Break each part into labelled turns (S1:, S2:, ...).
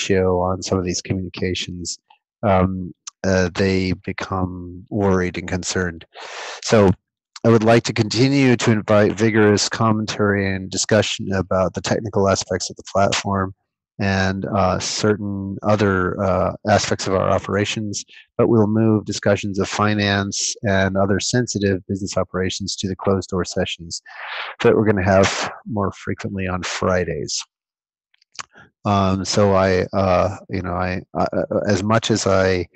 S1: ratio on some of these communications, they become worried and concerned. So I would like to continue to invite vigorous commentary and discussion about the technical aspects of the platform and certain other aspects of our operations, but we'll move discussions of finance and other sensitive business operations to the closed door sessions that we're going to have more frequently on Fridays. So as much as I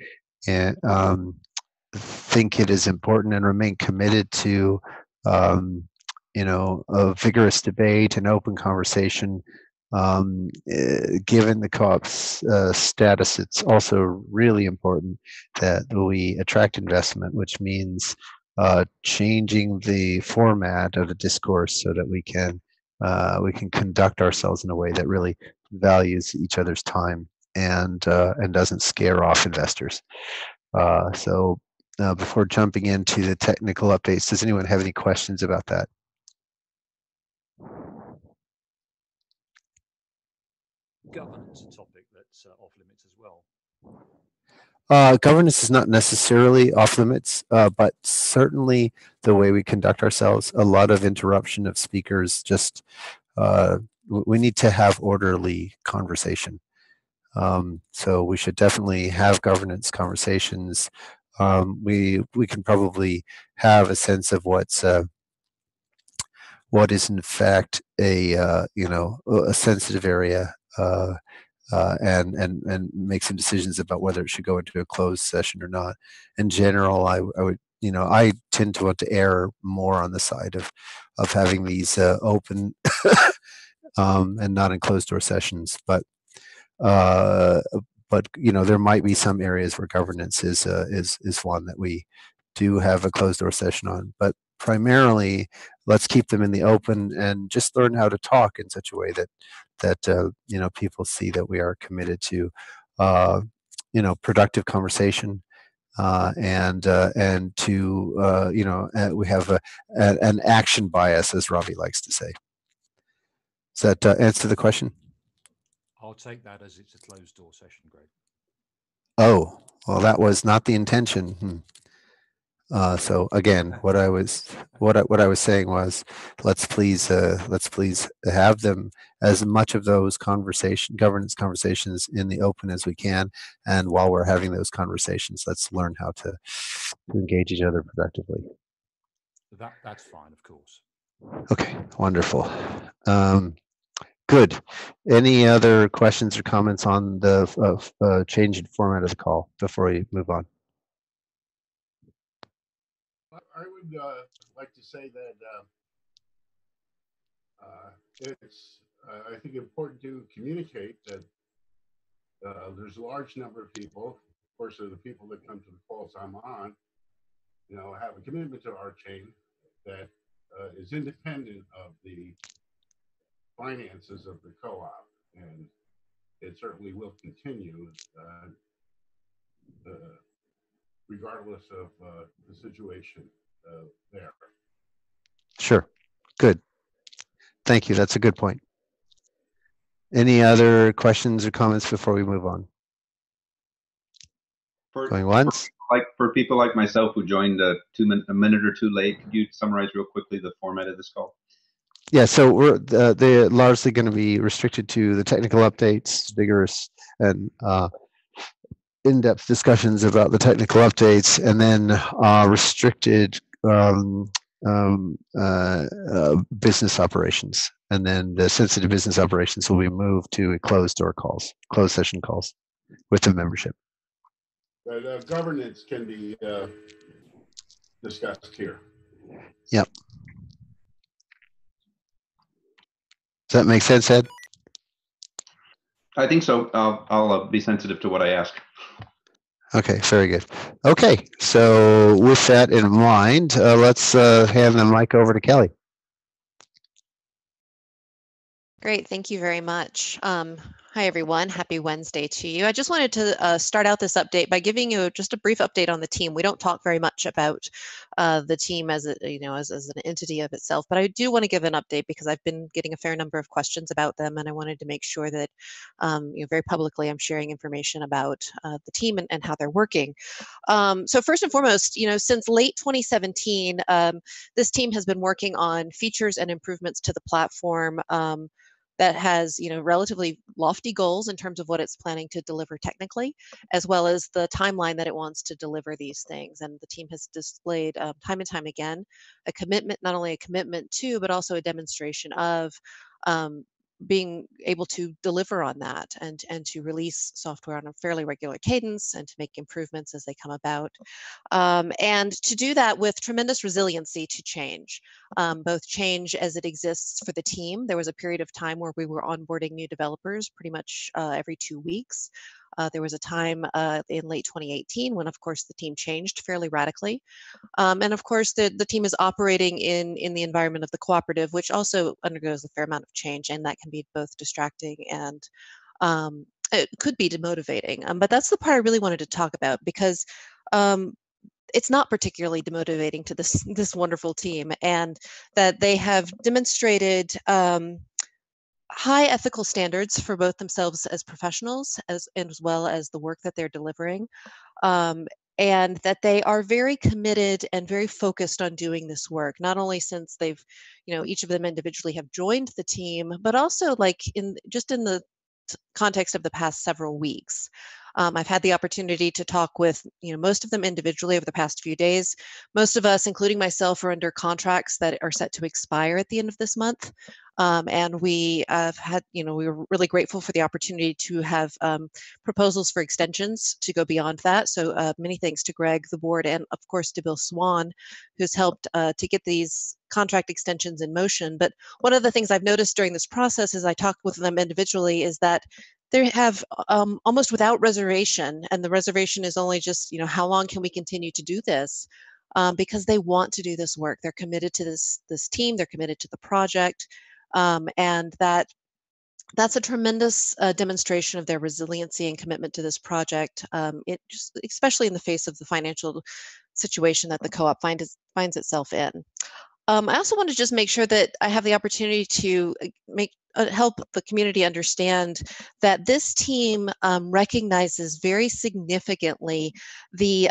S1: think it is important and remain committed to, a vigorous debate and open conversation. Given the co-op's status, it's also really important that we attract investment, which means changing the format of the discourse so that we can conduct ourselves in a way that really values each other's time and doesn't scare off investors. So before jumping into the technical updates, does anyone have any questions about that?
S2: Governance, a topic that's off limits as well.
S1: Governance is not necessarily off limits, but certainly the way we conduct ourselves, a lot of interruption of speakers, just we need to have orderly conversation. So we should definitely have governance conversations. We can probably have a sense of what is in fact a sensitive area, and make some decisions about whether it should go into a closed session or not. In general, I would I tend to want to err more on the side of having these open and not in closed door sessions, but there might be some areas where governance is one that we do have a closed door session on. But primarily, let's keep them in the open and just learn how to talk in such a way that people see that we are committed to productive conversation, and to we have an action bias, as Ravi likes to say. Does that answer the question?
S2: I'll take that as it's a closed door session, Greg.
S1: Oh, well, that was not the intention. So again, what I was saying was, let's please have them, as much of those governance conversations, in the open as we can. And while we're having those conversations, let's learn how to engage each other productively.
S2: That's fine, of course.
S1: Okay, wonderful. Good. Any other questions or comments on the change in format of the call before we move on?
S3: I would like to say that it's, I think, important to communicate that there's a large number of people, of course, the people that come to the calls I'm on, have a commitment to RChain that is independent of the finances of the co-op, and it certainly will continue regardless of the situation there.
S1: Sure. Good. Thank you. That's a good point. Any other questions or comments before we move on? Going once?
S4: For people like myself who joined a minute or two late, could you summarize real quickly the format of this call?
S1: Yeah, so they're largely going to be restricted to the technical updates, vigorous and in-depth discussions about the technical updates, and then restricted business operations. And then the sensitive business operations will be moved to closed session calls with the membership.
S3: But governance can be discussed here.
S1: Yep. Does that make sense, Ed?
S4: I think so. I'll be sensitive to what I ask.
S1: Okay, very good. Okay, so with that in mind, let's hand the mic over to Kelly.
S5: Great, thank you very much. Hi, everyone. Happy Wednesday to you. I just wanted to start out this update by giving you just a brief update on the team. We don't talk very much about the team as as an entity of itself, but I do want to give an update because I've been getting a fair number of questions about them, and I wanted to make sure that very publicly I'm sharing information about the team and how they're working. So first and foremost, since late 2017, this team has been working on features and improvements to the platform. That has relatively lofty goals in terms of what it's planning to deliver technically, as well as the timeline that it wants to deliver these things. And the team has displayed time and time again a commitment, not only a commitment to, but also a demonstration of um, being able to deliver on that and to release software on a fairly regular cadence and to make improvements as they come about. And to do that with tremendous resiliency to change, both change as it exists for the team. There was a period of time where we were onboarding new developers pretty much every 2 weeks. There was a time in late 2018 when, of course, the team changed fairly radically. And of course, the team is operating in the environment of the cooperative, which also undergoes a fair amount of change, and that can be both distracting and it could be demotivating. But that's the part I really wanted to talk about because it's not particularly demotivating to this wonderful team, and that they have demonstrated high ethical standards for both themselves as professionals as well as the work that they're delivering. Um, and that they are very committed and very focused on doing this work, not only since they've, each of them individually have joined the team, but also like in the context of the past several weeks. I've had the opportunity to talk with most of them individually over the past few days. Most of us, including myself, are under contracts that are set to expire at the end of this month. And we have had, we were really grateful for the opportunity to have proposals for extensions to go beyond that. So many thanks to Greg, the board, and of course to Bill Swan, who's helped to get these contract extensions in motion. But one of the things I've noticed during this process as I talk with them individually is that they have almost without reservation, and the reservation is only just, how long can we continue to do this? Because they want to do this work. They're committed to this team. They're committed to the project, and that's a tremendous demonstration of their resiliency and commitment to this project. Especially in the face of the financial situation that the co-op finds itself in. I also want to just make sure that I have the opportunity to help the community understand that this team recognizes very significantly the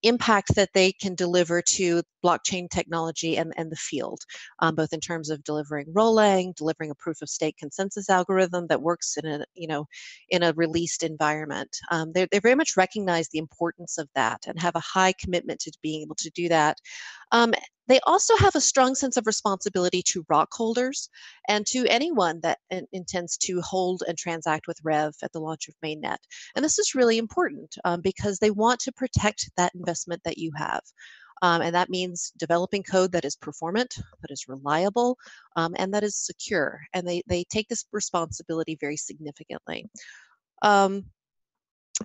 S5: impact that they can deliver to blockchain technology and the field, both in terms of delivering Rolang, delivering a proof of stake consensus algorithm that works in a released environment. They very much recognize the importance of that and have a high commitment to being able to do that. They also have a strong sense of responsibility to rock holders and to anyone that intends to hold and transact with Rev at the launch of mainnet. And this is really important because they want to protect that investment that you have. And that means developing code that is performant, that is reliable, and that is secure. And they take this responsibility very significantly.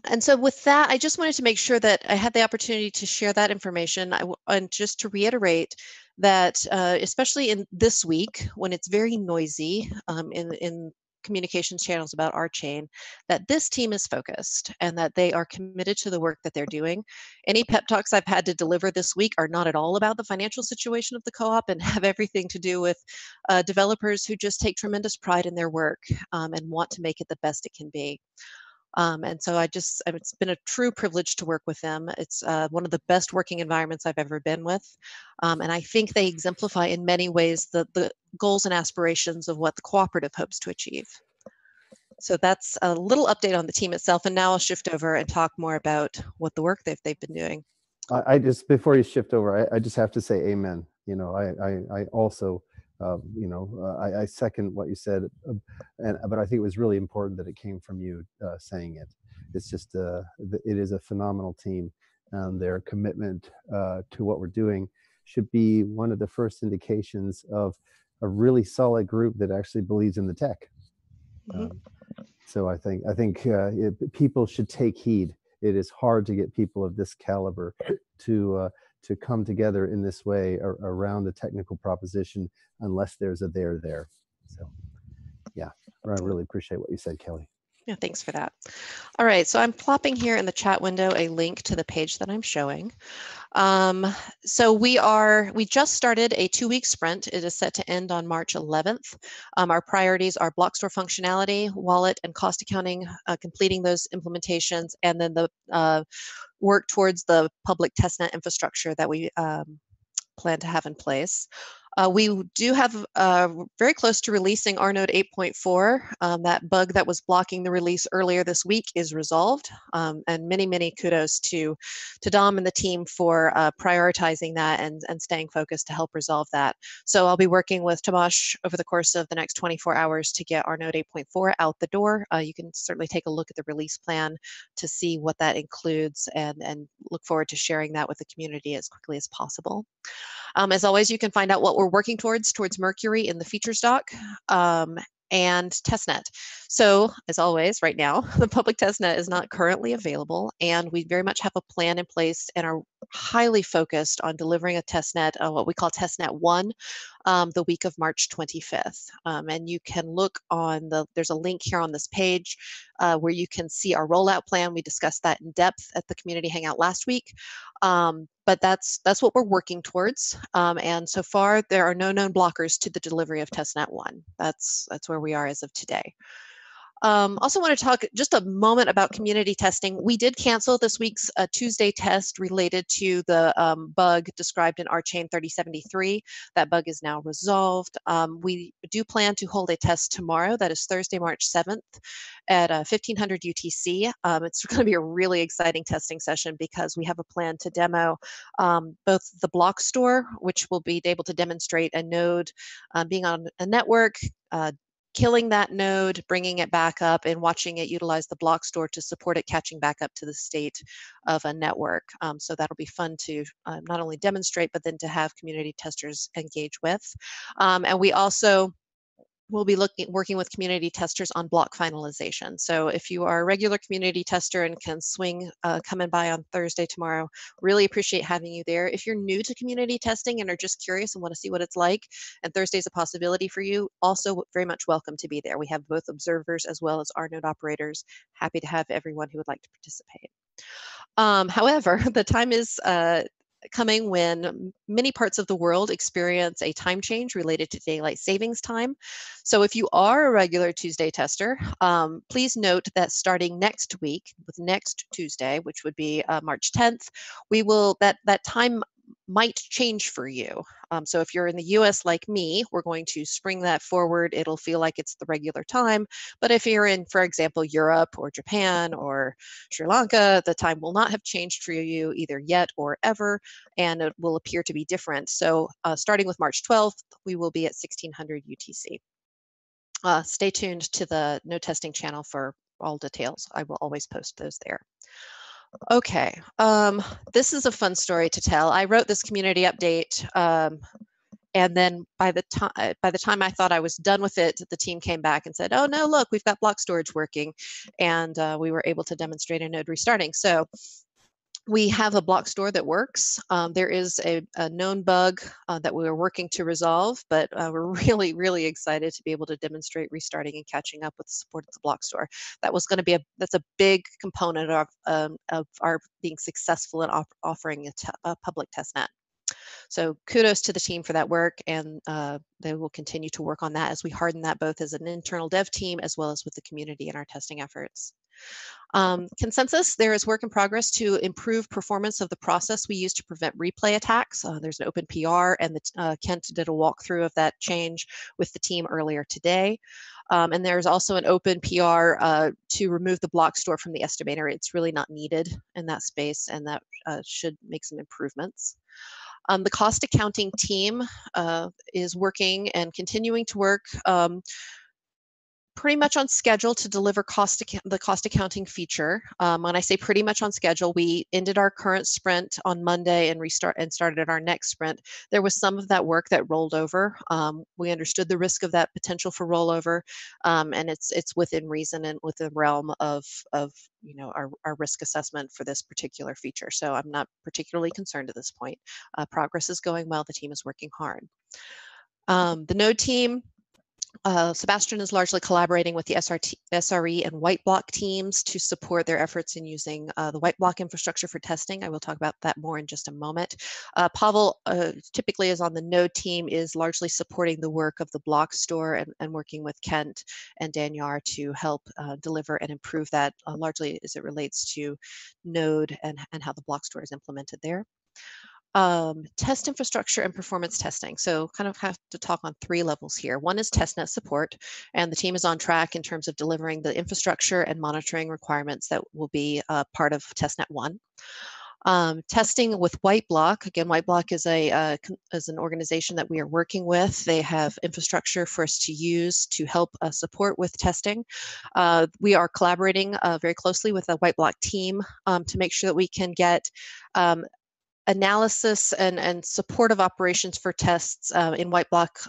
S5: And so with that, I just wanted to make sure that I had the opportunity to share that information. And just to reiterate that, especially in this week, when it's very noisy in communications channels about RChain, that this team is focused and that they are committed to the work that they're doing. Any pep talks I've had to deliver this week are not at all about the financial situation of the co-op and have everything to do with developers who just take tremendous pride in their work and want to make it the best it can be. And so it's been a true privilege to work with them. It's one of the best working environments I've ever been with. And I think they exemplify in many ways the goals and aspirations of what the cooperative hopes to achieve. So that's a little update on the team itself. And now I'll shift over and talk more about what the work they've been doing.
S1: I just, before you shift over, I just have to say amen. I also, I second what you said, but I think it was really important that it came from you saying it. It's just, it is a phenomenal team, and their commitment to what we're doing should be one of the first indications of a really solid group that actually believes in the tech.
S5: Mm-hmm.
S1: So I think people should take heed. It is hard to get people of this caliber to come together in this way around the technical proposition, unless there's a there. So, yeah, I really appreciate what you said, Kelly.
S5: Yeah, thanks for that. All right, so I'm plopping here in the chat window a link to the page that I'm showing. So we just started a 2-week sprint. It is set to end on March 11th. Our priorities are block store functionality, wallet, and cost accounting, completing those implementations, and then the work towards the public testnet infrastructure that we plan to have in place. We do have very close to releasing RNode 8.4. That bug that was blocking the release earlier this week is resolved, and many kudos to Dom and the team for prioritizing that and staying focused to help resolve that. So I'll be working with Tomasz over the course of the next 24 hours to get RNode 8.4 out the door. You can certainly take a look at the release plan to see what that includes, and look forward to sharing that with the community as quickly as possible. As always, you can find out what we're working towards Mercury in the features doc and testnet. So as always, right now, the public testnet is not currently available, and we very much have a plan in place and are highly focused on delivering a testnet, what we call testnet 1, the week of March 25th. And you can look on there's a link here on this page where you can see our rollout plan. We discussed that in depth at the community hangout last week. But that's what we're working towards. And so far, there are no known blockers to the delivery of testnet 1. That's where we are as of today. Also want to talk just a moment about community testing. We did cancel this week's Tuesday test related to the bug described in RChain 3073. That bug is now resolved. We do plan to hold a test tomorrow. That is Thursday, March 7th at 1500 UTC. It's going to be a really exciting testing session because we have a plan to demo both the block store, which will be able to demonstrate a node being on a network, killing that node, bringing it back up, and watching it utilize the block store to support it catching back up to the state of a network. So that'll be fun to not only demonstrate, but then to have community testers engage with. And we also will be working with community testers on block finalization. So if you are a regular community tester and can swing coming by on Thursday tomorrow, really appreciate having you there. If you're new to community testing and are just curious and want to see what it's like, and Thursday's a possibility for you, also very much welcome to be there. We have both observers as well as RNode operators. Happy to have everyone who would like to participate. However, the time is coming when many parts of the world experience a time change related to daylight savings time. So if you are a regular Tuesday tester, please note that starting next week, with next Tuesday, which would be March 10th, that time might change for you. So if you're in the US like me, we're going to spring that forward. It'll feel like it's the regular time. But if you're in, for example, Europe or Japan or Sri Lanka, the time will not have changed for you either yet or ever, and it will appear to be different. So starting with March 12th, we will be at 1600 UTC. Stay tuned to the No Testing channel for all details. I will always post those there. Okay, this is a fun story to tell. I wrote this community update, and then by the time I thought I was done with it, the team came back and said, "Oh no, look, we've got block storage working," and we were able to demonstrate a node restarting. So we have a block store that works. There is a known bug that we are working to resolve, but we're really excited to be able to demonstrate restarting and catching up with the support of the block store. That was going to be that's a big component of our being successful in offering a public testnet. So kudos to the team for that work, and they will continue to work on that as we harden that both as an internal dev team as well as with the community in our testing efforts. Consensus, there is work in progress to improve performance of the process we use to prevent replay attacks. There's an open PR, and Kent did a walkthrough of that change with the team earlier today. And there's also an open PR to remove the block store from the estimator. It's really not needed in that space, and that should make some improvements. The cost accounting team is working and continuing to work pretty much on schedule to deliver the cost accounting feature. When I say pretty much on schedule, we ended our current sprint on Monday and started our next sprint. There was some of that work that rolled over. We understood the risk of that potential for rollover, and it's within reason and within the realm of our risk assessment for this particular feature. So I'm not particularly concerned at this point. Progress is going well. The team is working hard. The Node team Sebastian is largely collaborating with the SRE and white block teams to support their efforts in using the white block infrastructure for testing. I will talk about that more in just a moment. Pavel typically is on the node team, is largely supporting the work of the block store and working with Kent and Danyar to help deliver and improve that, largely as it relates to node and how the block store is implemented there. Test infrastructure and performance testing. So kind of have to talk on 3 levels here. One is testnet support, and the team is on track in terms of delivering the infrastructure and monitoring requirements that will be part of testnet 1. Testing with White Block. Again, White Block is an organization that we are working with. They have infrastructure for us to use to help support with testing. We are collaborating very closely with the White Block team to make sure that we can get analysis and supportive operations for tests in White Block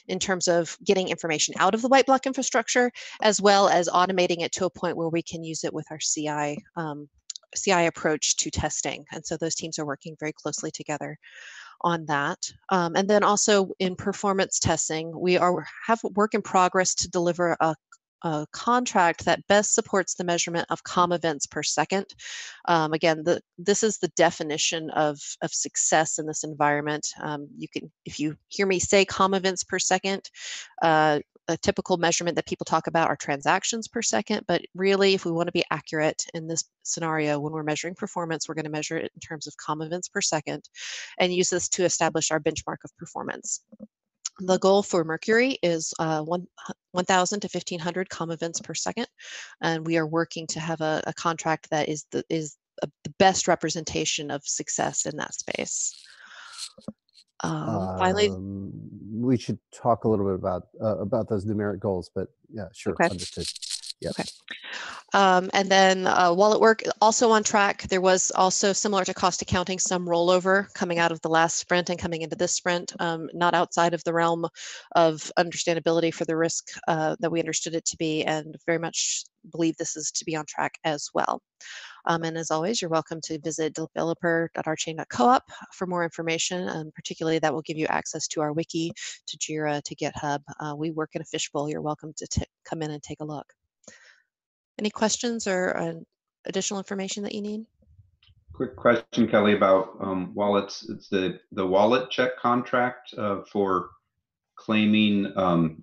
S5: in terms of getting information out of the White Block infrastructure, as well as automating it to a point where we can use it with our CI approach to testing. And so those teams are working very closely together on that. And then also in performance testing, we have work in progress to deliver a contract that best supports the measurement of COM events per second. Again, this is the definition of success in this environment. You can, if you hear me say COM events per second, a typical measurement that people talk about are transactions per second, but really if we want to be accurate in this scenario, when we're measuring performance, we're going to measure it in terms of COM events per second and use this to establish our benchmark of performance. The goal for Mercury is 1,000 to 1,500 COM events per second, and we are working to have a contract that is the best representation of success in that space. Finally,
S1: we should talk a little bit about those numeric goals, but yeah, sure,
S5: okay.
S1: Understood. Yeah.
S5: Okay. And then wallet work also on track. There was also, similar to cost accounting, some rollover coming out of the last sprint and coming into this sprint, not outside of the realm of understandability for the risk that we understood it to be, and very much believe this is to be on track as well. And as always, you're welcome to visit developer.rchain.coop for more information, and particularly that will give you access to our wiki, to Jira, to GitHub. We work in a fishbowl. You're welcome to come in and take a look. Any questions or additional information that you need?
S4: Quick question, Kelly, about wallets. It's the wallet check contract for claiming,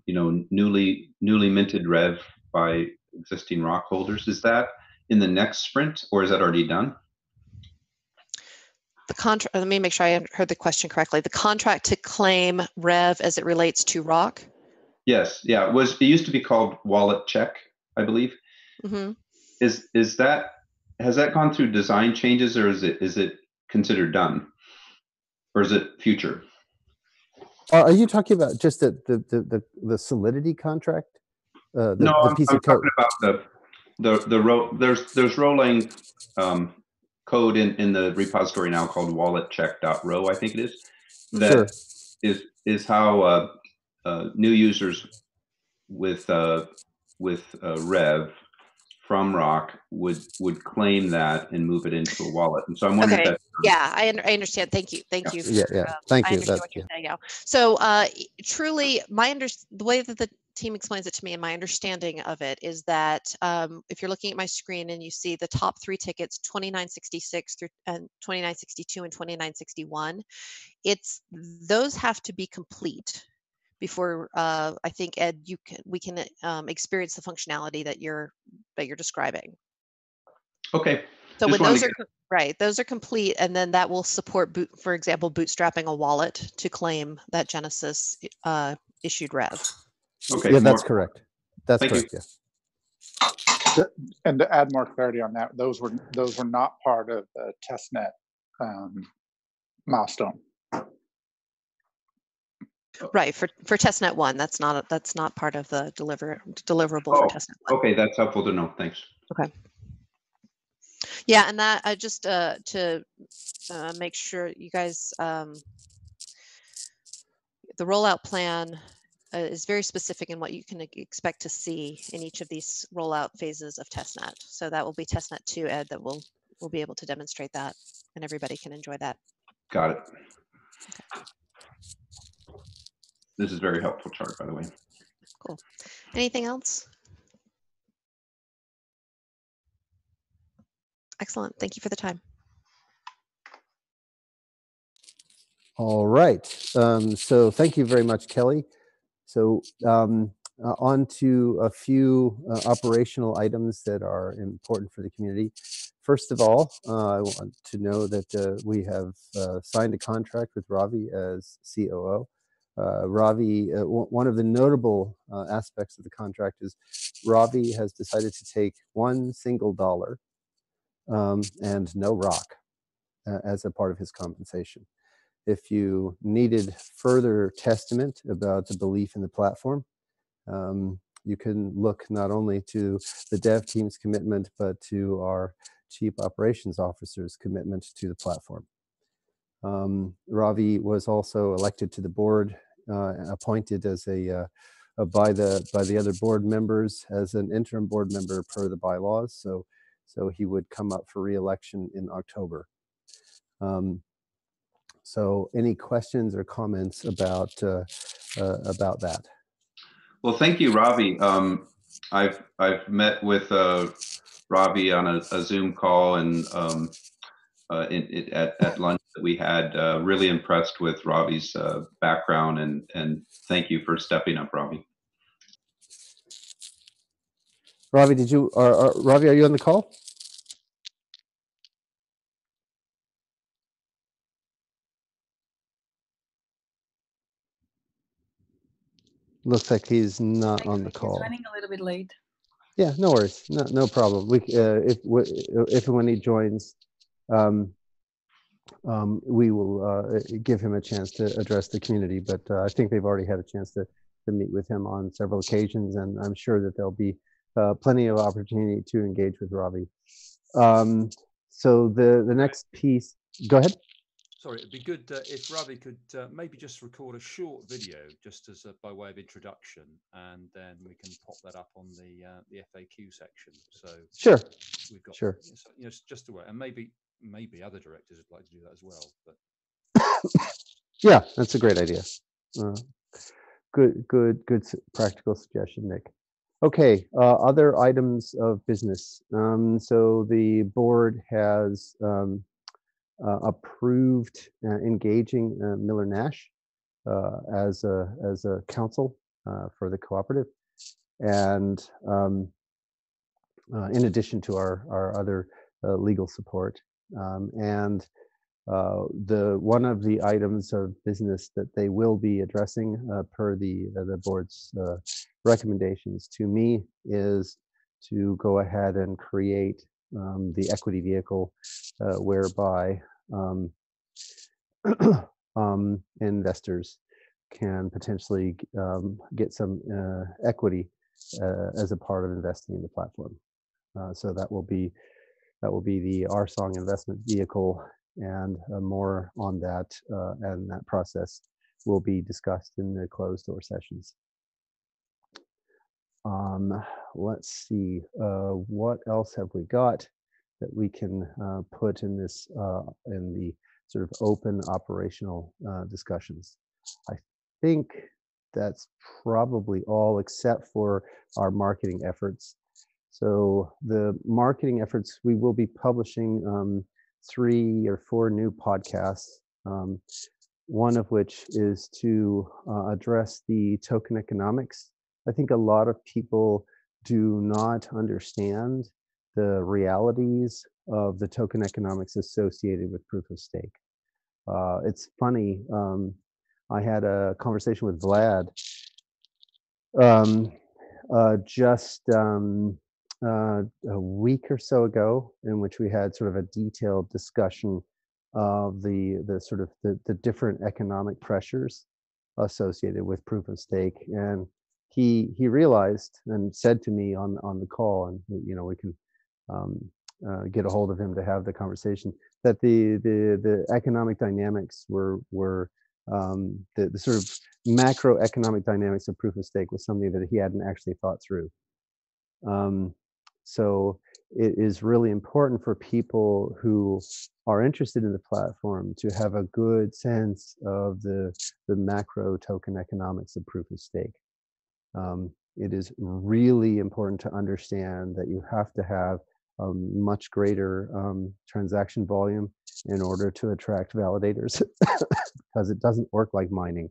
S4: you know, newly minted rev by existing ROC holders. Is that in the next sprint, or is that already done?
S5: The contract. Let me make sure I heard the question correctly. The contract to claim rev as it relates to ROC.
S4: Yes. Yeah. It used to be called wallet check, I believe.
S5: Mm-hmm.
S4: Has that gone through design changes, or is it considered done, or is it future?
S1: Are you talking about just the Solidity contract?
S4: No,
S1: I'm
S4: talking about there's rolling code in the repository now called walletcheck.ro, I think it is. That sure. is how new users with Rev from ROC would claim that and move it into a wallet. And so I'm wondering if that's
S5: yeah, I understand. Thank you. Thank you.
S1: Yeah. Thank you.
S5: I understand what you're saying now. So truly, the way that the team explains it to me and my understanding of it is that if you're looking at my screen and you see the top 3 tickets, 2966 through and 2962 and 2961, those have to be complete before I think, Ed, we can experience the functionality that you're describing.
S4: Okay.
S5: So when those are right, those are complete, and then that will support, for example, bootstrapping a wallet to claim that Genesis issued rev.
S4: Okay.
S1: Yeah, that's correct. That's correct.
S6: Yeah. And to add more clarity on that, those were not part of the testnet milestone.
S5: Right, for testnet 1, that's not part of the deliverable for testnet 1.
S4: Okay, that's helpful to know. Thanks.
S5: Okay. Yeah, and that just to make sure you guys, the rollout plan is very specific in what you can expect to see in each of these rollout phases of testnet. So that will be testnet 2, Ed, that we'll be able to demonstrate that, and everybody can enjoy that.
S4: Got it.
S5: Okay.
S4: This is very helpful chart, by the way.
S5: Cool. Anything else? Excellent. Thank you for the time.
S1: All right. So thank you very much, Kelly. So on to a few operational items that are important for the community. First of all, I want to know that we have signed a contract with Ravi as COO. Ravi, one of the notable aspects of the contract is Ravi has decided to take $1 single and no rock as a part of his compensation. If you needed further testament about the belief in the platform, you can look not only to the dev team's commitment, but to our Chief Operations Officer's commitment to the platform. Ravi was also elected to the board, appointed as by the other board members as an interim board member per the bylaws. So he would come up for re-election in October. So any questions or comments about that?
S4: Well, thank you, Ravi. I've met with Ravi on a Zoom call and at lunch that we had. Really impressed with Ravi's background, and thank you for stepping up, Ravi.
S1: Ravi, Ravi, are you on the call? Looks like he's not on the call.
S7: He's running a little bit late.
S1: Yeah, no worries, no problem. We if and when he joins, we will give him a chance to address the community. But I think they've already had a chance to meet with him on several occasions, and I'm sure that there'll be plenty of opportunity to engage with Ravi. So the next piece, go ahead.
S2: Sorry, it'd be good if Ravi could maybe just record a short video just as by way of introduction, and then we can pop that up on the FAQ section. So
S1: sure,
S2: we've got
S1: sure.
S2: Just a way, and maybe other directors would like to do that as well. But
S1: yeah, that's a great idea. Good practical suggestion, Nick. Okay, other items of business. So the board has approved engaging Miller Nash as a counsel for the cooperative, and in addition to our other legal support. And one of the items of business that they will be addressing per the board's recommendations to me is to go ahead and create the equity vehicle whereby investors can potentially get some equity as a part of investing in the platform. So that will be the RSong investment vehicle, and more on that and that process will be discussed in the closed door sessions. Let's see, what else have we got that we can put in this in the sort of open operational discussions? I think that's probably all except for our marketing efforts. So the marketing efforts, we will be publishing 3 or 4 new podcasts, one of which is to address the token economics. I think a lot of people do not understand the realities of the token economics associated with proof of stake. It's funny, I had a conversation with Vlad just a week or so ago, in which we had sort of a detailed discussion of the different economic pressures associated with proof of stake. And he realized and said to me on the call, and we can get a hold of him to have the conversation, that the economic dynamics were the sort of macroeconomic dynamics of proof of stake was something that he hadn't actually thought through. So it is really important for people who are interested in the platform to have a good sense of the macro token economics of proof of stake. It is really important to understand that you have to have much greater transaction volume in order to attract validators, because it doesn't work like mining.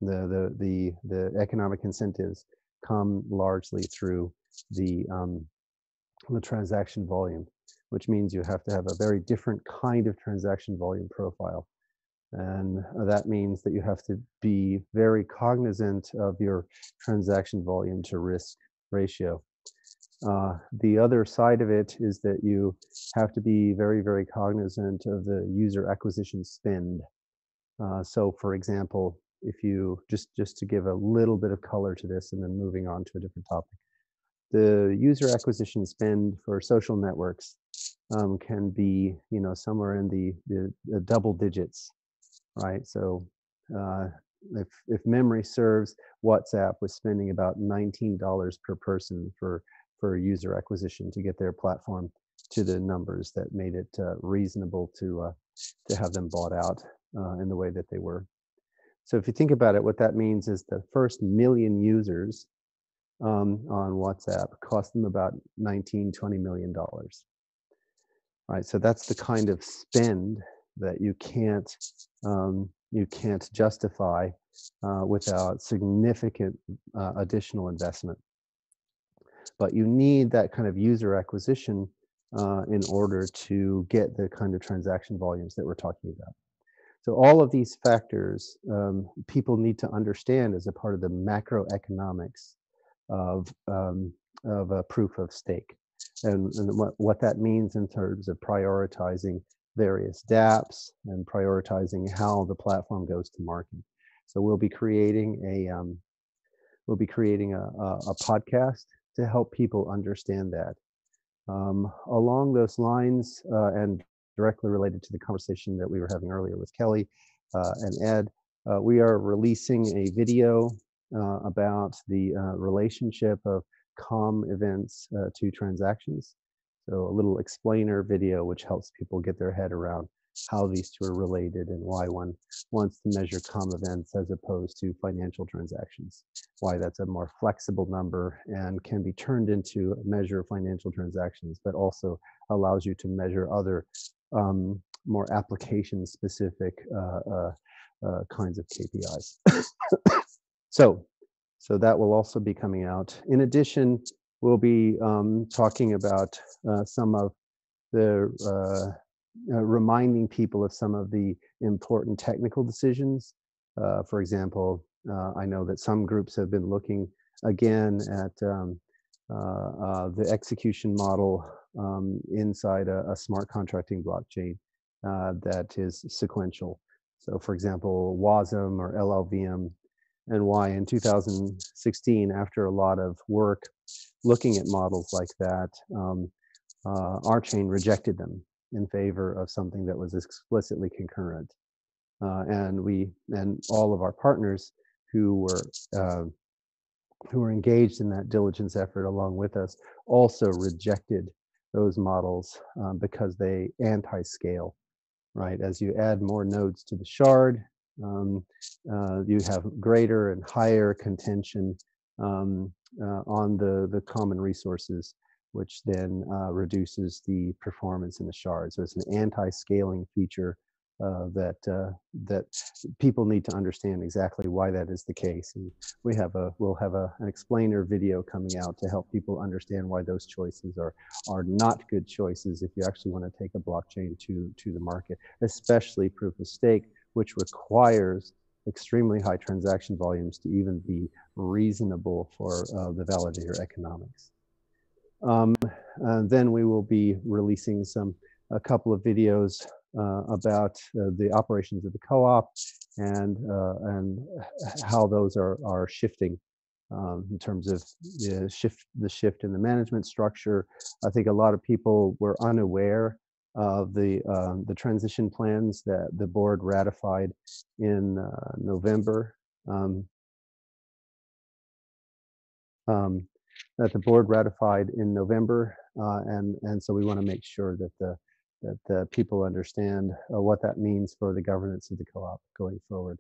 S1: The economic incentives come largely through the transaction volume, which means you have to have a very different kind of transaction volume profile. And that means that you have to be very cognizant of your transaction volume to risk ratio. The other side of it is that you have to be very, very cognizant of the user acquisition spend. So for example, if you just to give a little bit of color to this and then moving on to a different topic, the user acquisition spend for social networks can be, somewhere in the double digits, right? So if memory serves, WhatsApp was spending about $19 per person for user acquisition to get their platform to the numbers that made it reasonable to have them bought out in the way that they were. So if you think about it, what that means is the first million users on WhatsApp cost them about $19–20 million. Right, so that's the kind of spend that you can't justify without significant additional investment. But you need that kind of user acquisition in order to get the kind of transaction volumes that we're talking about. So all of these factors people need to understand as a part of the macroeconomics of a proof of stake, and what that means in terms of prioritizing various dApps and prioritizing how the platform goes to market. So we'll be creating a podcast to help people understand that. Along those lines, and directly related to the conversation that we were having earlier with Kelly and Ed, we are releasing a video about the relationship of COM events to transactions. So a little explainer video which helps people get their head around how these two are related and why one wants to measure COM events as opposed to financial transactions, why that's a more flexible number and can be turned into a measure of financial transactions, but also allows you to measure other more application specific kinds of KPIs. So that will also be coming out. In addition, we'll be talking about some of the reminding people of some of the important technical decisions. For example, I know that some groups have been looking again at the execution model inside a smart contracting blockchain that is sequential. So for example, WASM or LLVM, and why in 2016, after a lot of work looking at models like that, RChain rejected them in favor of something that was explicitly concurrent. And all of our partners who were engaged in that diligence effort along with us also rejected those models because they anti-scale, right? As you add more nodes to the shard, you have greater and higher contention on the common resources, which then reduces the performance in the shard. So it's an anti-scaling feature that people need to understand exactly why that is the case. And we'll have an explainer video coming out to help people understand why those choices are not good choices if you actually want to take a blockchain to the market, especially proof of stake, which requires extremely high transaction volumes to even be reasonable for the validator economics. And then we will be releasing a couple of videos about the operations of the co-op and how those are shifting in terms of the shift in the management structure. I think a lot of people were unaware of the transition plans that the board ratified in November. That the board ratified in November, and so we want to make sure that the people understand what that means for the governance of the co-op going forward.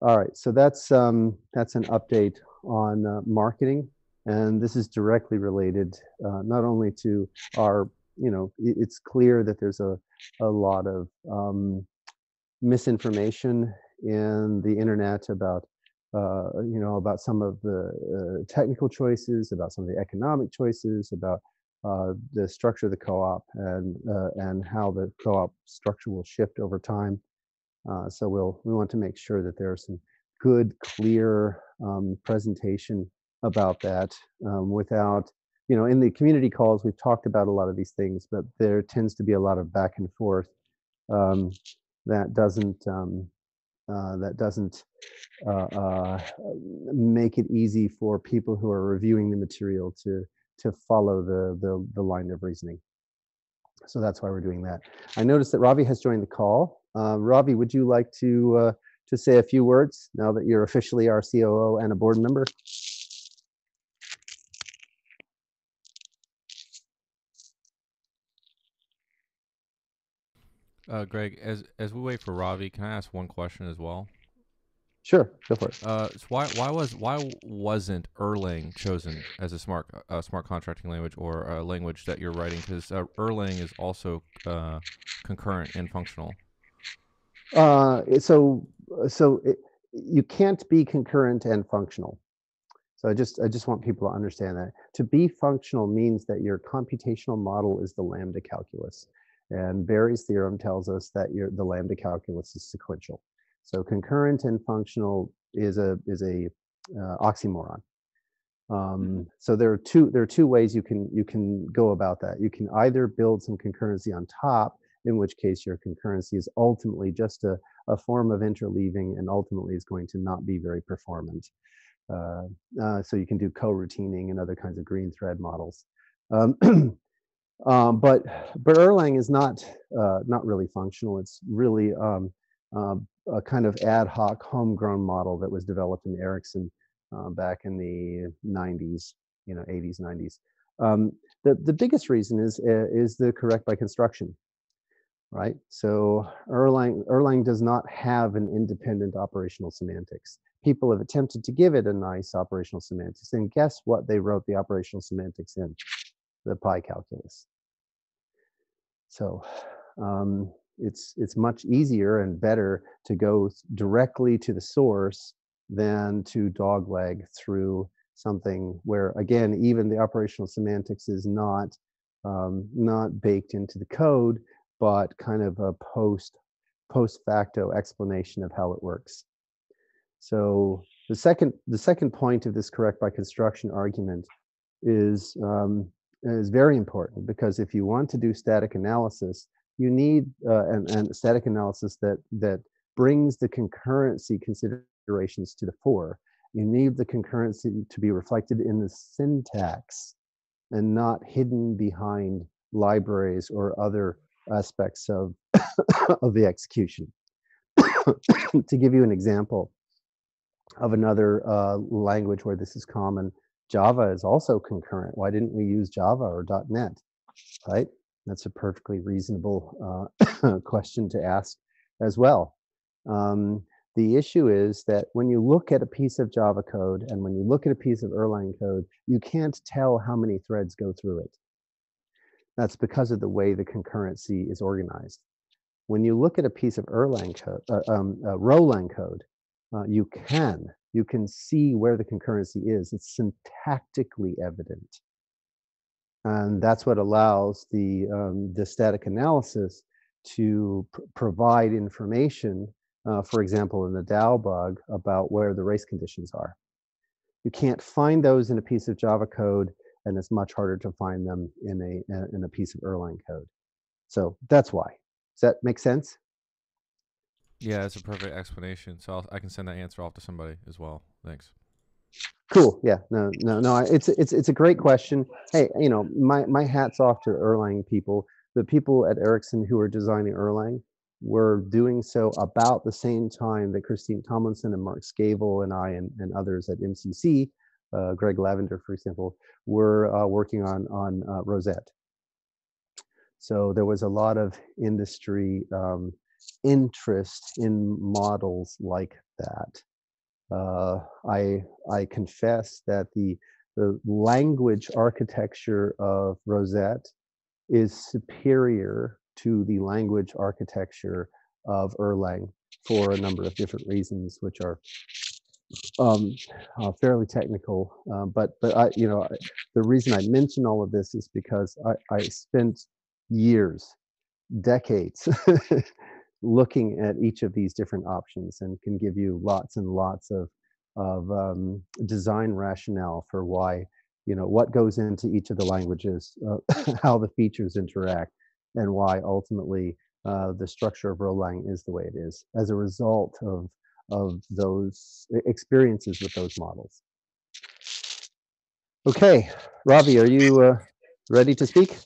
S1: All right, so that's an update on marketing, and this is directly related not only to our, it's clear that there's a lot of misinformation in the internet about about some of the technical choices, about some of the economic choices, about the structure of the co-op, and how the co-op structure will shift over time. So we want to make sure that there's some good, clear presentation about that, without, in the community calls, we've talked about a lot of these things, but there tends to be a lot of back and forth that doesn't make it easy for people who are reviewing the material to follow the line of reasoning. So that's why we're doing that. I noticed that Ravi has joined the call. Ravi, would you like to say a few words now that you're officially our COO and a board member?
S7: Greg, as we wait for Ravi, can I ask one question as well?
S1: Sure, go for it.
S7: So why wasn't Erlang chosen as a smart contracting language, or a language that you're writing? Because Erlang is also concurrent and functional.
S1: You can't be concurrent and functional. So I just want people to understand that. To be functional means that your computational model is the lambda calculus, and Berry's theorem tells us that the lambda calculus is sequential. So concurrent and functional is a oxymoron. So there are two ways you can go about that. You can either build some concurrency on top, in which case your concurrency is ultimately just a form of interleaving, and ultimately is going to not be very performant. So you can do co-routing and other kinds of green thread models. But Erlang is not really functional. It's really a kind of ad hoc homegrown model that was developed in Ericsson back in the 90s, 80s, 90s. The biggest reason is the correct by construction, right? So Erlang does not have an independent operational semantics. People have attempted to give it a nice operational semantics, and guess what they wrote the operational semantics in? The pi calculus. So it's much easier and better to go directly to the source than to dogleg through something where, again, even the operational semantics is not baked into the code, but kind of a post facto explanation of how it works. So the second point of this correct by construction argument is very important, because if you want to do static analysis, you need and static analysis that brings the concurrency considerations to the fore. You need the concurrency to be reflected in the syntax and not hidden behind libraries or other aspects of of the execution. To give you an example of another language where this is common, Java is also concurrent. Why didn't we use Java or .NET, right? That's a perfectly reasonable question to ask as well. The issue is that when you look at a piece of Java code and when you look at a piece of Erlang code, you can't tell how many threads go through it. That's because of the way the concurrency is organized. When you look at a piece of Erlang code, Rolang code, you can see where the concurrency is. It's syntactically evident. And that's what allows the static analysis to provide information, for example, in the DAO bug, about where the race conditions are. You can't find those in a piece of Java code, and it's much harder to find them in a piece of Erlang code. So that's why. Does that make sense?
S7: Yeah, it's a perfect explanation. So I can send that answer off to somebody as well. Thanks.
S1: Cool. Yeah. No. It's a great question. Hey, my hat's off to Erlang people. The people at Ericsson who are designing Erlang were doing so about the same time that Christine Tomlinson and Mark Scavell and I and others at MCC, Greg Lavender, for example, were working on Rosette. So there was a lot of industry interest in models like that. I confess that the language architecture of Rosette is superior to the language architecture of Erlang for a number of different reasons, which are fairly technical. But I, the reason I mention all of this is because I spent years, decades, looking at each of these different options, and can give you lots and lots of design rationale for why, what goes into each of the languages, how the features interact, and why ultimately the structure of Erlang is the way it is as a result of those experiences with those models. Okay, Ravi, are you ready to speak?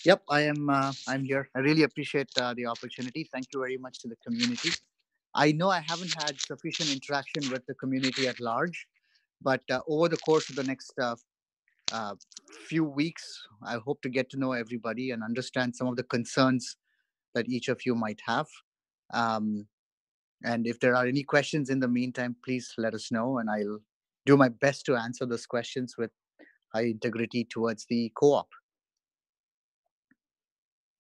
S8: Yep, I am. I'm here. I really appreciate the opportunity. Thank you very much to the community. I know I haven't had sufficient interaction with the community at large, but over the course of the next few weeks, I hope to get to know everybody and understand some of the concerns that each of you might have. And if there are any questions in the meantime, please let us know, and I'll do my best to answer those questions with high integrity towards the co-op.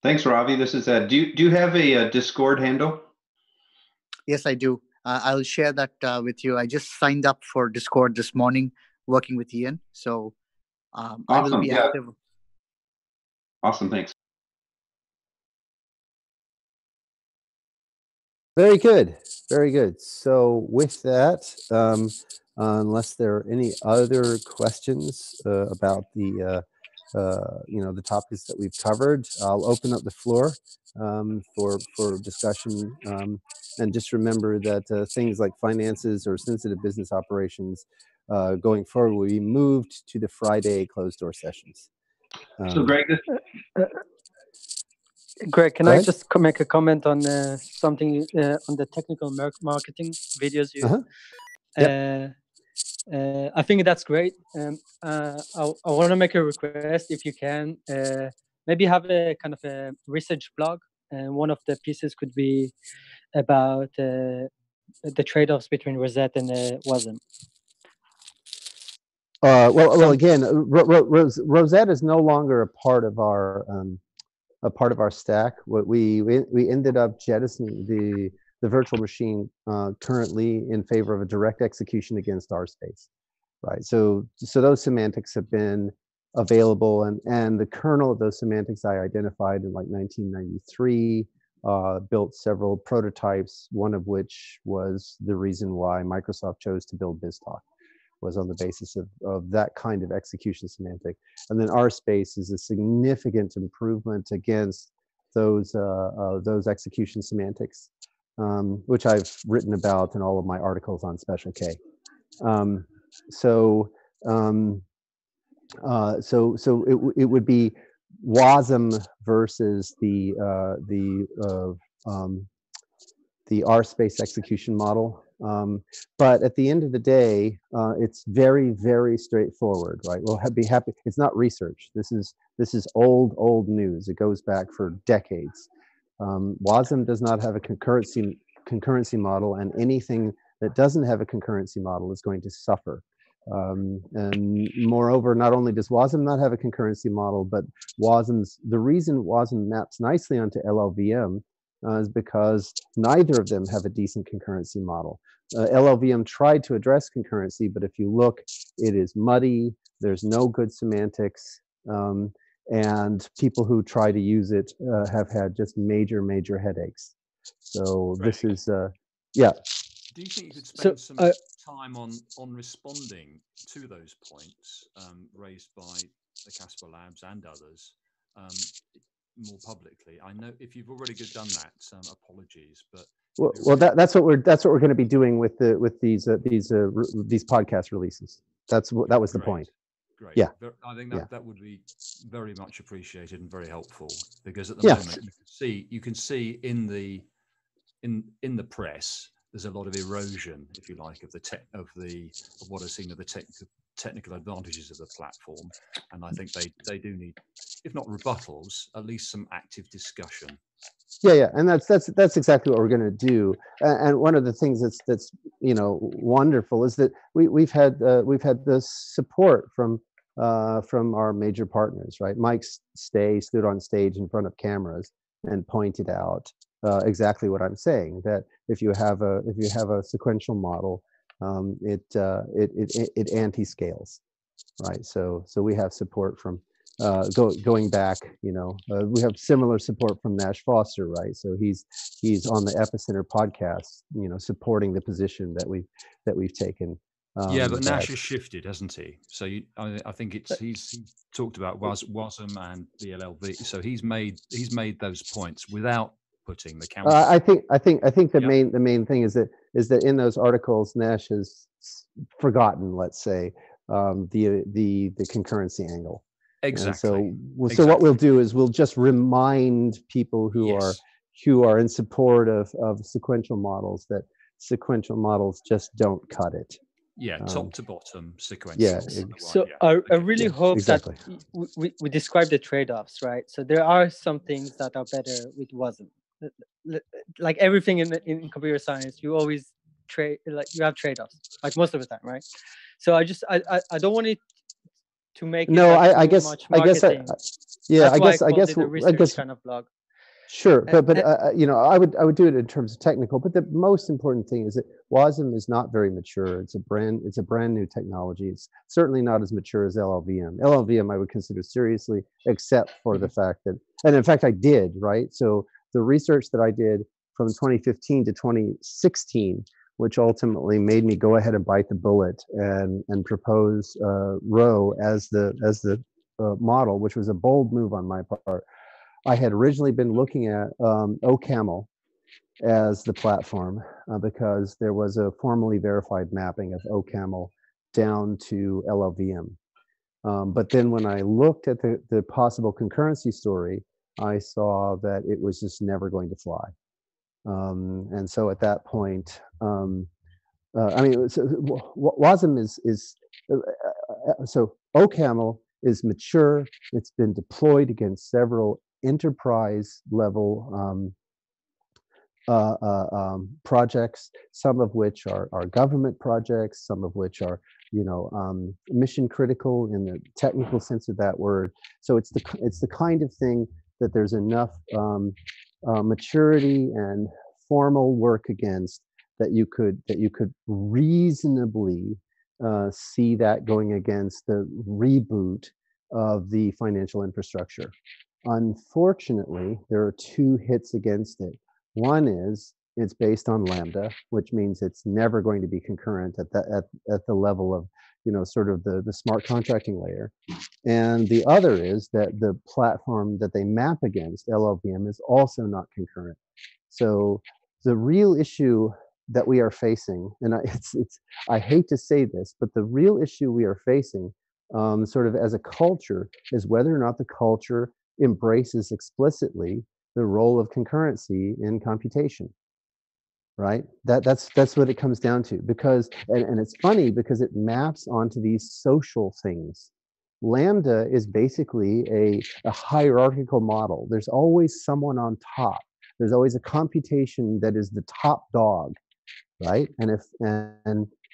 S4: Thanks, Ravi. This is Ed. Do you have a Discord handle?
S8: Yes, I do. I'll share that with you. I just signed up for Discord this morning, working with Ian. So
S4: Awesome.
S8: I will be active.
S4: Awesome. Thanks.
S1: Very good. Very good. So with that, unless there are any other questions about the the topics that we've covered, I'll open up the floor for discussion. And just remember that things like finances or sensitive business operations going forward will be moved to the Friday closed door sessions.
S4: So Greg,
S9: Greg, can I just make a comment on something on the technical marketing videos you? I think that's great. I want to make a request, if you can, maybe have a kind of a research blog, and one of the pieces could be about the trade-offs between Rosette and WASM.
S1: Well, again, Rosette is no longer a part of our stack. What we ended up jettisoning the virtual machine currently in favor of a direct execution against RSpace, right? So those semantics have been available, and the kernel of those semantics I identified in like 1993, built several prototypes, one of which was the reason why Microsoft chose to build BizTalk, was on the basis of that kind of execution semantic. And then RSpace is a significant improvement against those execution semantics, which I've written about in all of my articles on Special K. So it would be WASM versus the RSpace execution model. But at the end of the day, it's very, very straightforward, right? We'll be happy. It's not research. This is old news. It goes back for decades. WASM does not have a concurrency model, and anything that doesn't have a concurrency model is going to suffer. And moreover, not only does WASM not have a concurrency model, but the reason WASM maps nicely onto LLVM is because neither of them have a decent concurrency model. LLVM tried to address concurrency, but if you look, it is muddy, there's no good semantics, and people who try to use it have had just major headaches. So this is, yeah.
S2: Do you think you could spend some time on responding to those points raised by the Casper Labs and others more publicly? I know if you've already done that, apologies, but
S1: well, that's what we're going to be doing with these podcast releases. That was the point.
S2: Great.
S1: Yeah,
S2: I think that would be very much appreciated and very helpful, because at the moment you can see in the press there's a lot of erosion, if you like, of what I've seen of the technical advantages of the platform, and I think they do need, if not rebuttals, at least some active discussion.
S1: Yeah, and that's exactly what we're going to do. And one of the things that's wonderful is that we've had the support from our major partners, right? Mike stood on stage in front of cameras and pointed out exactly what I'm saying, that if you have a sequential model, it anti-scales, right? So we have support from going back, we have similar support from Nash Foster, right? So he's on the Epicenter podcast, supporting the position that we've taken.
S2: Yeah, but Nash has shifted, hasn't he? So I think he's talked about WASM and the LLV. So he's made those points without putting the counter.
S1: I think the main thing is that in those articles, Nash has forgotten, let's say, the concurrency angle.
S2: Exactly.
S1: And so what we'll do is we'll just remind people who are in support of sequential models that sequential models just don't cut it.
S2: Yeah, top to bottom sequential.
S1: Yeah.
S9: So I really hope that we describe the trade-offs, right? So there are some things that are better with WASM. Like everything in computer science, you always you have trade-offs, like most of the time, right? So I don't want it to make it
S1: I guess
S9: a research kind of blog.
S1: Sure, but I would do it in terms of technical. But the most important thing is that WASM is not very mature. It's a brand new technology. It's certainly not as mature as LLVM. LLVM I would consider seriously, except for the fact that, and in fact I did, right? So the research that I did from 2015 to 2016, which ultimately made me go ahead and bite the bullet and propose Rho as the model, which was a bold move on my part. I had originally been looking at OCaml as the platform because there was a formally verified mapping of OCaml down to LLVM. But then when I looked at the possible concurrency story, I saw that it was just never going to fly. And so at that point, WASM is so OCaml is mature. It's been deployed against several enterprise level projects, some of which are government projects, some of which are mission critical in the technical sense of that word. So it's the kind of thing that there's enough maturity and formal work against that you could reasonably see that going against the reboot of the financial infrastructure. Unfortunately, there are two hits against it. One is it's based on Lambda, which means it's never going to be concurrent at the level of sort of the smart contracting layer. And the other is that the platform that they map against, LLVM, is also not concurrent. So the real issue that we are facing, and I hate to say this, but the real issue we are facing sort of as a culture is whether or not the culture embraces explicitly the role of concurrency in computation, right? That's what it comes down to, because and it's funny because it maps onto these social things. Lambda is basically a hierarchical model. There's always someone on top. There's always a computation that is the top dog, right? And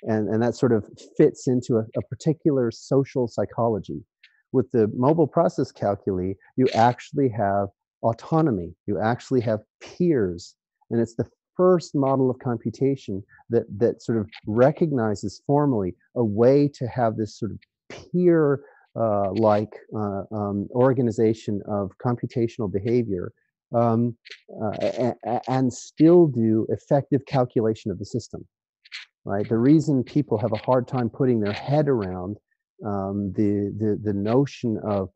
S1: that sort of fits into a particular social psychology. With the mobile process calculi, you actually have autonomy. You actually have peers, and it's the first model of computation that sort of recognizes formally a way to have this sort of peer like organization of computational behavior and still do effective calculation of the system, right? The reason people have a hard time putting their head around the notion of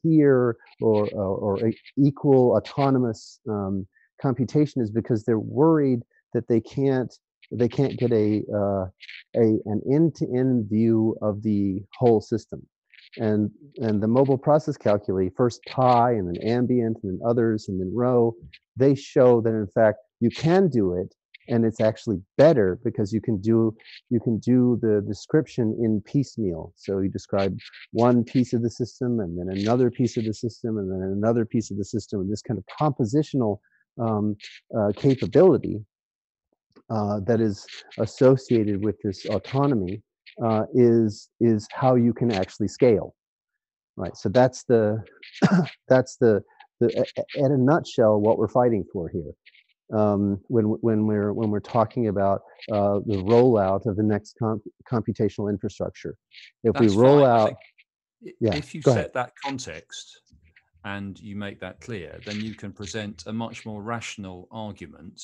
S1: peer or equal autonomous computation is because they're worried that they can't get an end-to-end view of the whole system. And the mobile process calculi, first Pi and then ambient and then others and then Rho, they show that in fact you can do it, and it's actually better because you can do the description in piecemeal. So you describe one piece of the system, and then another piece of the system, and then another piece of the system, and this kind of compositional capability that is associated with this autonomy is how you can actually scale, right? So that's the that's the at a nutshell what we're fighting for here. When we're talking about the rollout of the next computational infrastructure, if we roll out,
S2: if you set that context and you make that clear, then you can present a much more rational argument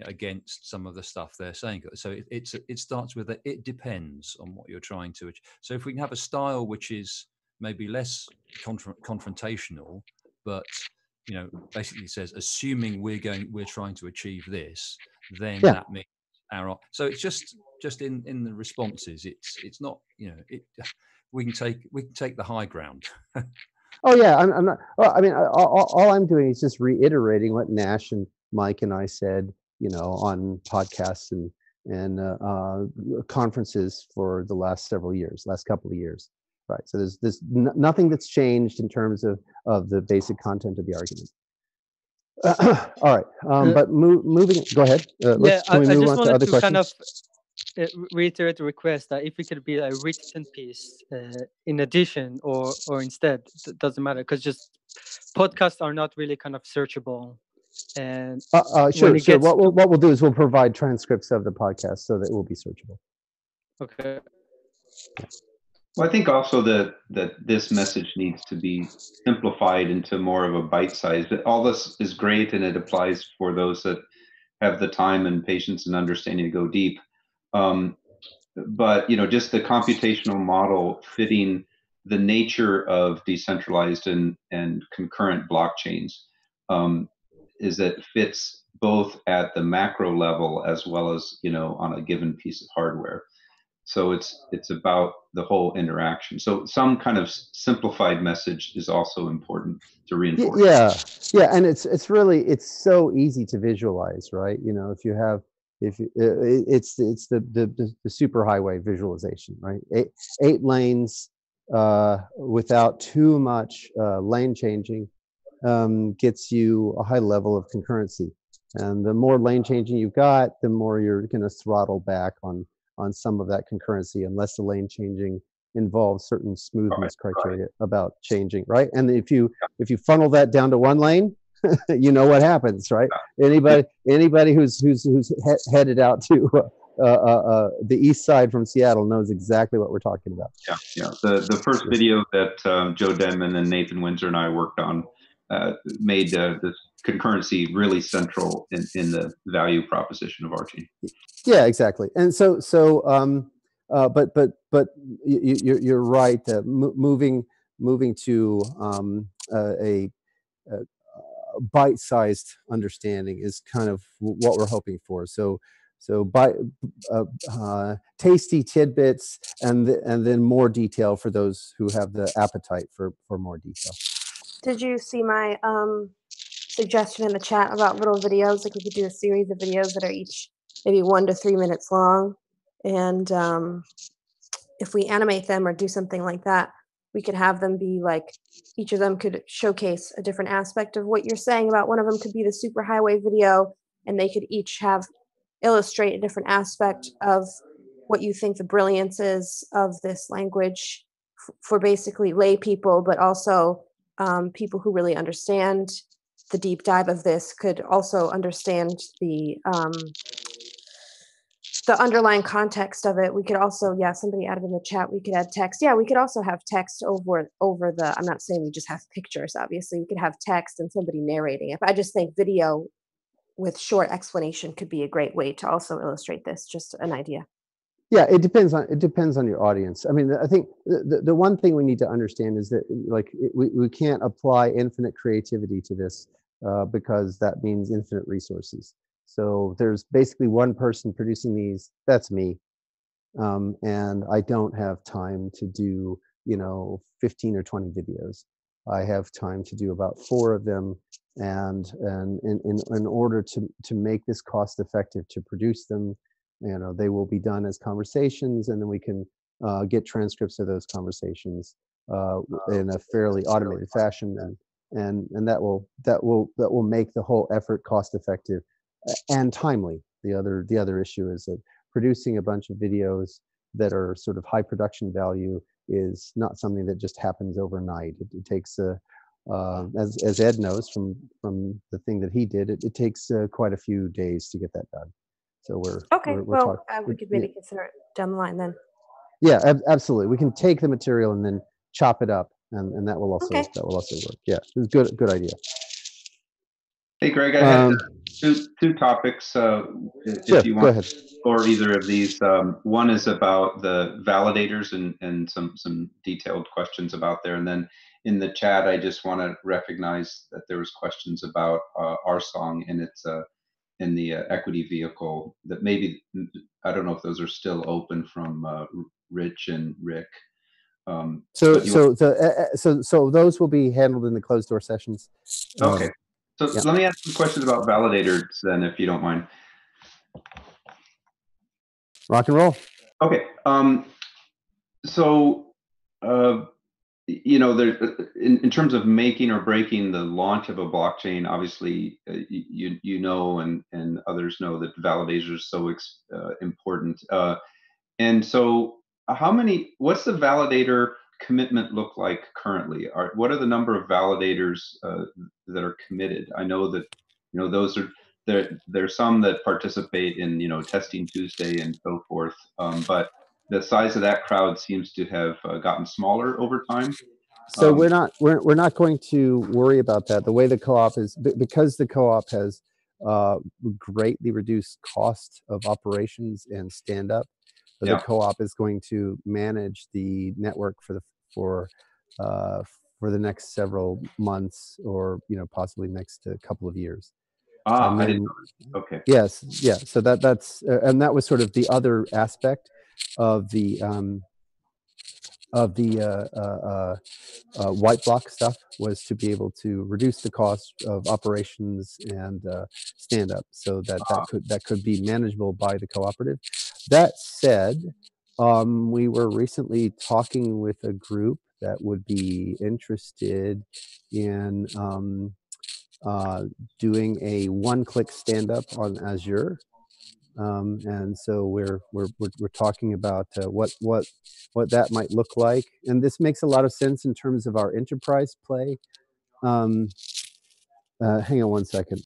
S2: against some of the stuff they're saying. So it starts with it depends on what you're trying to achieve. So if we can have a style which is maybe less confrontational, but basically says, assuming we're trying to achieve this, then that means our. So it's just in the responses. It's not we can take the high ground.
S1: Oh yeah, I'm not. Well, I mean, all I'm doing is just reiterating what Nash and Mike and I said, on podcasts and conferences for the last couple of years, right? So there's nothing that's changed in terms of the basic content of the argument. All right, but moving. Go ahead. Can we move on to other questions?
S9: Kind of reiterate the request that if it could be a written piece in addition or instead, it doesn't matter, because just podcasts are not really kind of searchable. And
S1: sure. What we'll do is we'll provide transcripts of the podcast so that it will be searchable.
S9: Okay.
S4: Well, I think also that this message needs to be simplified into more of a bite size. All this is great, and it applies for those that have the time and patience and understanding to go deep. But just the computational model fitting the nature of decentralized and concurrent blockchains is that it fits both at the macro level as well as on a given piece of hardware. So it's about the whole interaction. So some kind of simplified message is also important to reinforce.
S1: Yeah, and it's really so easy to visualize, right? It's the superhighway visualization, right? Eight lanes without too much lane changing gets you a high level of concurrency, and the more lane changing you've got, the more you're going to throttle back on some of that concurrency, unless the lane changing involves certain smoothness criteria about changing, right? And if you funnel that down to one lane, you know what happens, right? Anybody who's headed out to the east side from Seattle knows exactly what we're talking about.
S4: Yeah. The first video that Joe Denman and Nathan Windsor and I worked on made this concurrency really central in the value proposition of RChain.
S1: Yeah, exactly. And so but you're right. Moving to a bite-sized understanding is kind of what we're hoping for. So by tasty tidbits and then more detail for those who have the appetite for more detail.
S10: Did you see my suggestion in the chat about little videos? Like we could do a series of videos that are each maybe 1 to 3 minutes long, and if we animate them or do something like that, we could have them be like, each of them could showcase a different aspect of what you're saying about. One of them could be the superhighway video, and they could each illustrate a different aspect of what you think the brilliance is of this language for basically lay people, but also people who really understand the deep dive of this could also understand the underlying context of it. We could also, somebody added in the chat, we could add text. Yeah, we could also have text over the, I'm not saying we just have pictures, obviously. We could have text and somebody narrating it. But I just think video with short explanation could be a great way to also illustrate this. Just an idea.
S1: Yeah, it depends on your audience. I mean, I think the one thing we need to understand is that we can't apply infinite creativity to this because that means infinite resources. So there's basically one person producing these, that's me. And I don't have time to do, 15 or 20 videos. I have time to do about 4 of them, and in order to make this cost effective to produce them, they will be done as conversations, and then we can get transcripts of those conversations in a fairly automated fashion, and that will make the whole effort cost effective and timely. The other issue is that producing a bunch of videos that are sort of high production value is not something that just happens overnight. It takes as Ed knows from the thing that he did, it takes quite a few days to get that done. So
S10: we could maybe consider it down the line then.
S1: Yeah, absolutely. We can take the material and then chop it up, and that will also work. Yeah, it's good idea.
S4: Hey, Greg, I had two topics. If you want to explore either of these, one is about the validators and some detailed questions about there, and then in the chat, I just want to recognize that there was questions about RSong and its in the equity vehicle that maybe, I don't know if those are still open from Rich and Rick.
S1: So those will be handled in the closed door sessions.
S4: Okay. So let me ask some questions about validators then, if you don't mind.
S1: Rock and roll.
S4: Okay. There in terms of making or breaking the launch of a blockchain, obviously, and others know that validators are so important. And so, what's the validator commitment look like currently? What are the number of validators that are committed? I know that those are there's some that participate in Testing Tuesday and so forth, but the size of that crowd seems to have gotten smaller over time.
S1: So we're not going to worry about that. The way the co-op is, because the co-op has greatly reduced cost of operations and stand up. The co-op is going to manage the network for the next several months, or possibly next couple of years.
S4: I didn't know. Okay.
S1: Yes, yeah. So that's and that was sort of the other aspect of the white block stuff, was to be able to reduce the cost of operations and stand up, so that could be manageable by the cooperative. That said, we were recently talking with a group that would be interested in doing a one-click stand-up on Azure, and so we're talking about what that might look like, and this makes a lot of sense in terms of our enterprise play. Hang on one second.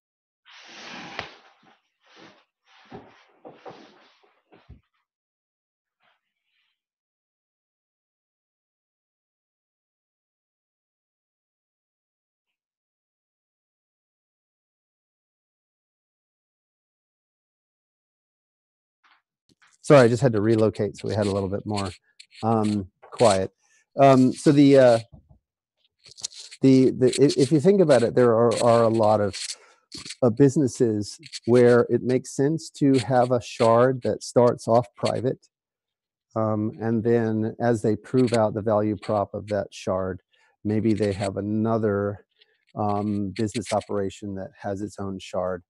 S1: Sorry, I just had to relocate, so we had a little bit more quiet. So if you think about it, there are a lot of businesses where it makes sense to have a shard that starts off private, and then as they prove out the value prop of that shard, maybe they have another business operation that has its own shard,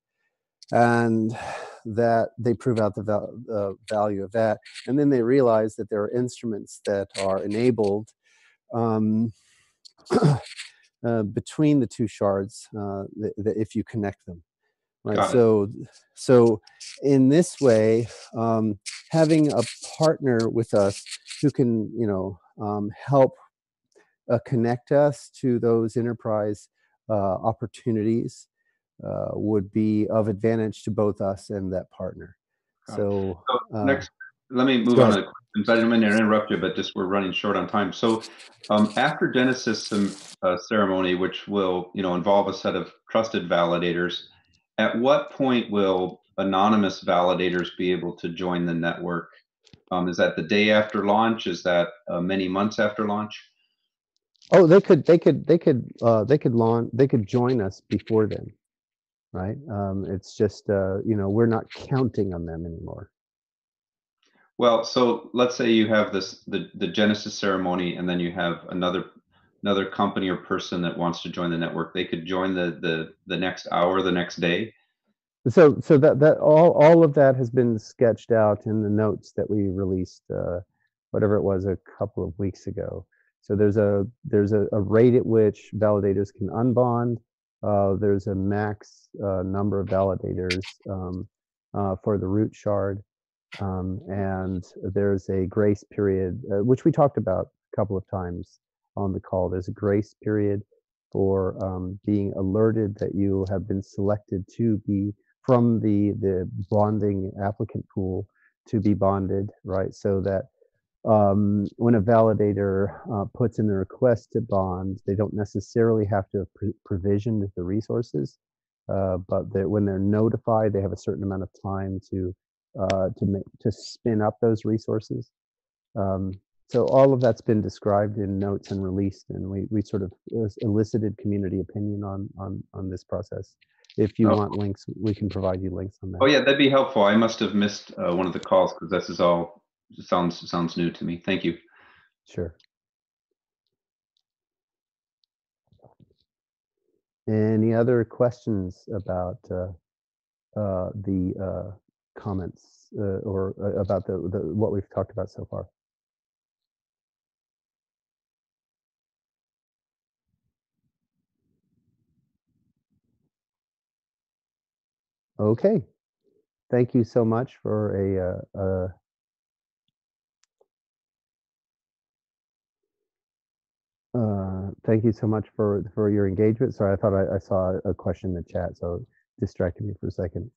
S1: and that they prove out the value of that, and then they realize that there are instruments that are enabled between the two shards if you connect them, right? So in this way, having a partner with us who can help connect us to those enterprise opportunities would be of advantage to both us and that partner. So
S4: next, let me move on to questions. I didn't mean to interrupt you, but just we're running short on time. So after Genesis ceremony, which will involve a set of trusted validators, at what point will anonymous validators be able to join the network? Is that the day after launch? Is that many months after launch?
S1: Oh, they could join us before then, right? It's just we're not counting on them anymore.
S4: Well, so let's say you have the Genesis ceremony, and then you have another another company or person that wants to join the network, they could join the next hour, the next day.
S1: So that all of that has been sketched out in the notes that we released, whatever it was, a couple of weeks ago. So there's a rate at which validators can unbond. There's a max number of validators for the root shard, and there's a grace period, which we talked about a couple of times on the call. There's a grace period for being alerted that you have been selected to be from the bonding applicant pool to be bonded, right? So that when a validator puts in a request to bond, they don't necessarily have to have provisioned the resources, but when they're notified, they have a certain amount of time to spin up those resources. So all of that's been described in notes and released, and we sort of elicited community opinion on this process. If you want links, we can provide you links on that.
S4: Oh yeah, that'd be helpful. I must have missed one of the calls because this is all sounds new to me. Thank you.
S1: Sure. Any other questions about the comments or about the what we've talked about so far? Okay, thank you so much for thank you so much for your engagement. Sorry, I thought I saw a question in the chat, so it distracted me for a second.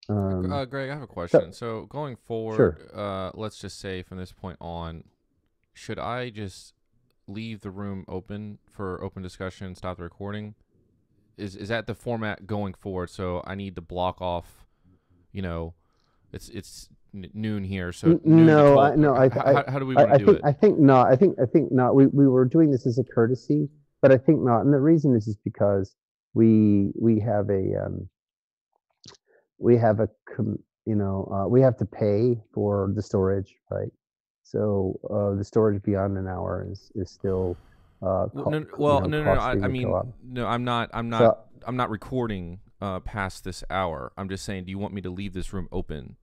S7: Greg, I have a question. So going forward,
S1: sure.
S7: Let's just say from this point on, should I just leave the room open for open discussion, stop the recording? Is that the format going forward? So I need to block off, you know, it's noon here, so noon to 12. How do we want to do it?
S1: I think not. I think not. We were doing this as a courtesy, but I think not. And the reason is because we have a we have to pay for the storage, right? So the storage beyond an hour is still
S7: No. I mean, no, I'm not recording past this hour. I'm just saying, do you want me to leave this room open?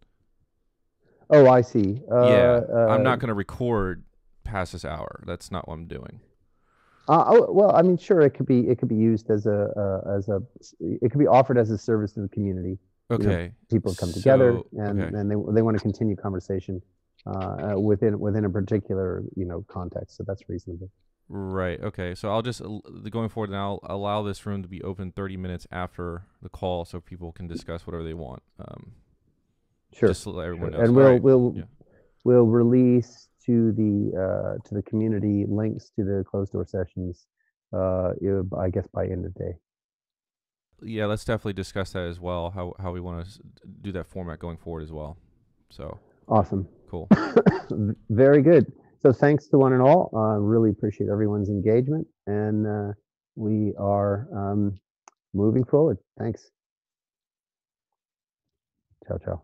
S1: Oh, I see.
S7: Yeah, I'm not going to record past this hour. That's not what I'm doing.
S1: Well, I mean, sure, it could be used as it could be offered as a service to the community.
S7: Okay.
S1: You know, people come together and they want to continue conversation within a particular context. So that's reasonable.
S7: Right. Okay. So I'll just going forward now. I'll allow this room to be open 30 minutes after the call, so people can discuss whatever they want.
S1: Sure.
S7: Just to let everyone know.
S1: And we'll release to the community links to the closed door sessions. I guess by end of day.
S7: Yeah, let's definitely discuss that as well. How we want to do that format going forward as well. So
S1: awesome.
S7: Cool.
S1: Very good. So thanks to one and all. Really appreciate everyone's engagement, and we are moving forward. Thanks. Ciao, ciao.